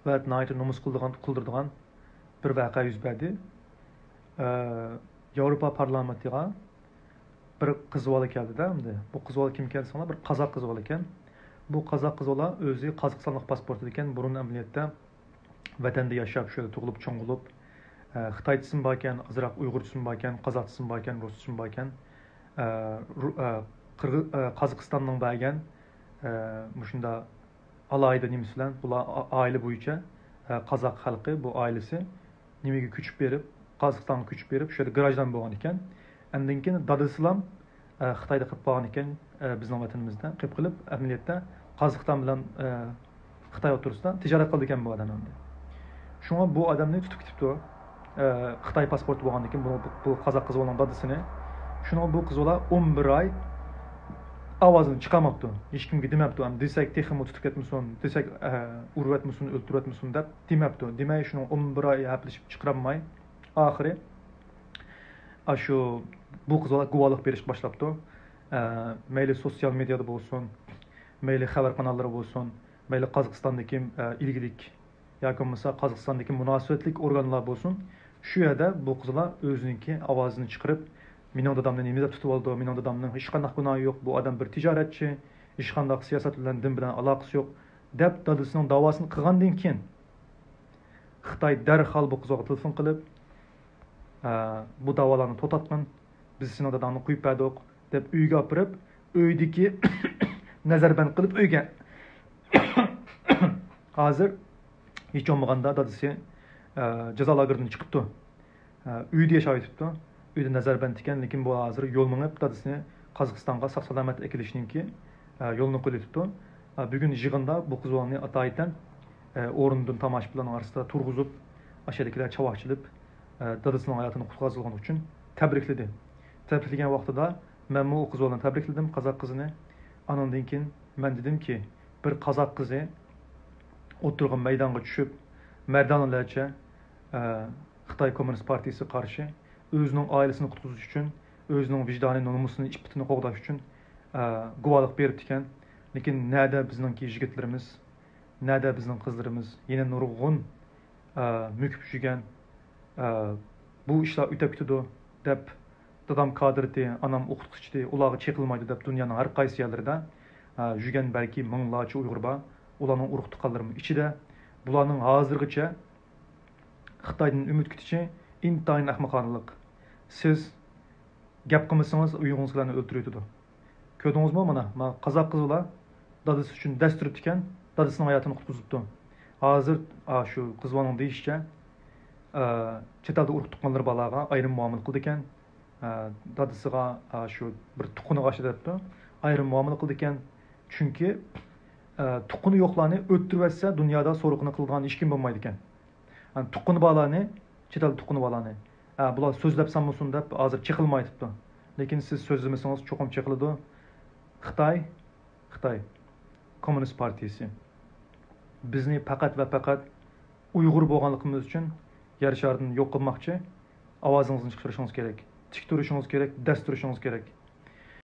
va nomus qildirgan bir voqea yuz berdi. Yevropa parlamentiga bir qiz bola keldida. Bu qiz bola kim keldi sana? Bir qozoq qiz bola ekan. Bu qozoq qiz bola o'zi Qozog'istonlik pasporti ekan. Burun amaliyotda vatanda yashab, şöyle tug'ilib, cho'ng'ilib, Xitoy tizimi bor ekan, azroq Uyg'ur tizimi bor ekan, qozoq tizimi bor ekan, rus tizimi bor ekan. Qozog'istonning bergan shunda alayda nimasi bilan bular oila bo'yicha qozoq xalqi bu oilasi nimaga ko'chib berib, Qozog'istonga ko'chib berib, shöyle grajdan bo'lgan ekan. Undan keyin dadasilam Xitoyda qilib qolgan ekan, bizning vatanimizda qilib amaliyotda Qozog'iston bilan Xitoy o'rtasida tijorat qildi ekan bu odam endi. Shunga bu odamni tutib ketibdi. Xitoy pasporti bo'lgandan keyin bu qozoq qiz bo'lgan dadasini. Shunga bu qiz bola 11 oy ovozini chiqarmabdi. Hech kimga demabdi. Ham desak texmi tutib ketmasin, desak urvatmasin, o'ltirvatmasin deb demabdi. Demay shuni 11 oy haplashib chiqarmay, oxiri shu bu qiz bola guvohlik berish boshlabdi. Mayli sotsial medyada bo'lsin, mayli xabar kanallari bo'lsin, mayli Qozog'istondagi ilgilik yoki bo'lmasa Qozog'istondagi munosabatlik organlar bo'lsin, shu yerda bu qizlar o'ziniki ovozini chiqarib, mening dadamni nima deb tutib oldi, mening dadamning hech qanday gunohi yo'q, bu odam bir tijoratchi, hech qanday siyosat bilan, din bilan aloqasi yo'q deb dadasining da'vosini qilgandan keyin Xitoy darhol bu qizga telefon qilib, bu da'volarni to'xtatgan, biz sening dadamni qo'yib berdik deb uyga olib borib, uydagi nazarband qilib uyga hozir hech bo'lmaganda dadasi jazo lageridan chiqibdi. Uyda yashayotibdi. Uyda nazarband ekan, lekin bu hozir yo'l minib dadasini Qozog'istonga sog' salomat akilishningki yo'lni qo'yibdi. Bugun yig'inda bu qizlarni ataydan o'rindan tomosha bilan orasida turg'izib, ashadagilar chavoqchilib dadasining hayotini qutqazilgani uchun tabrikladi. Tabriklagan vaqtida men bu qizlarni tabrikladim, qozoq qizini. Anondan keyin men dedimki, bir qozoq qizi o'tirgan maydonga tushib, mardonlarcha Xitoy Kommunist partiyasi qarshi o'zining oilasini qutqizish uchun, o'zining vijdoniy nomusini, ispitini qo'g'dash uchun guvohlik berib ekan. Lekin nada bizning yigitlarimiz, nada bizning qizlarimiz yana nurg'un mukib yurgan bu ishlar o'tab ketdi deb dadam kadrdi, anam o'qituvchi, ularga chekilmaydi deb dunyoning har qaysi yerlarida yurgan balki minglarcha Uyg'ur bor. Ularning urug' tuqqanlari ichida bularning hozirgacha Xitoydan umid kutishi intayin ahmoqonalik. Siz gap qilmasangiz uyingizlarni o'ldiradi. Ko'rdingizmi mana qozoq qizlar dadasi uchun dastur ekan, dadasining hayotini qutqizibdi. Hozir shu qizlarning deyishicha chet elda urug' tuqqanlar bolaga ayrim muomala qildi ekan. Dadasiga shu bir tuqquni g'ashi debdi. Ayrim muomala qildi ekan. Chunki tuqquni yo'qlarni o'ttirvatsa dunyoda so'riqni qilgan hech kim bo'lmaydi ekan. Tuqquni bolani, chet elda tuqquni bolani bular so'zlab sanmasin deb hozir chiqilmaydi. Lekin siz so'zlamasangiz cho'qim chiqiladi. Xitoy Kommunist partiyasi bizni faqat va faqat Uyg'ur bo'lganligimiz uchun yer sharidan yo'q qilmoqchi. Ovozingizni chiqarishingiz kerak. Tik turishingiz kerak, dast turishingiz kerak.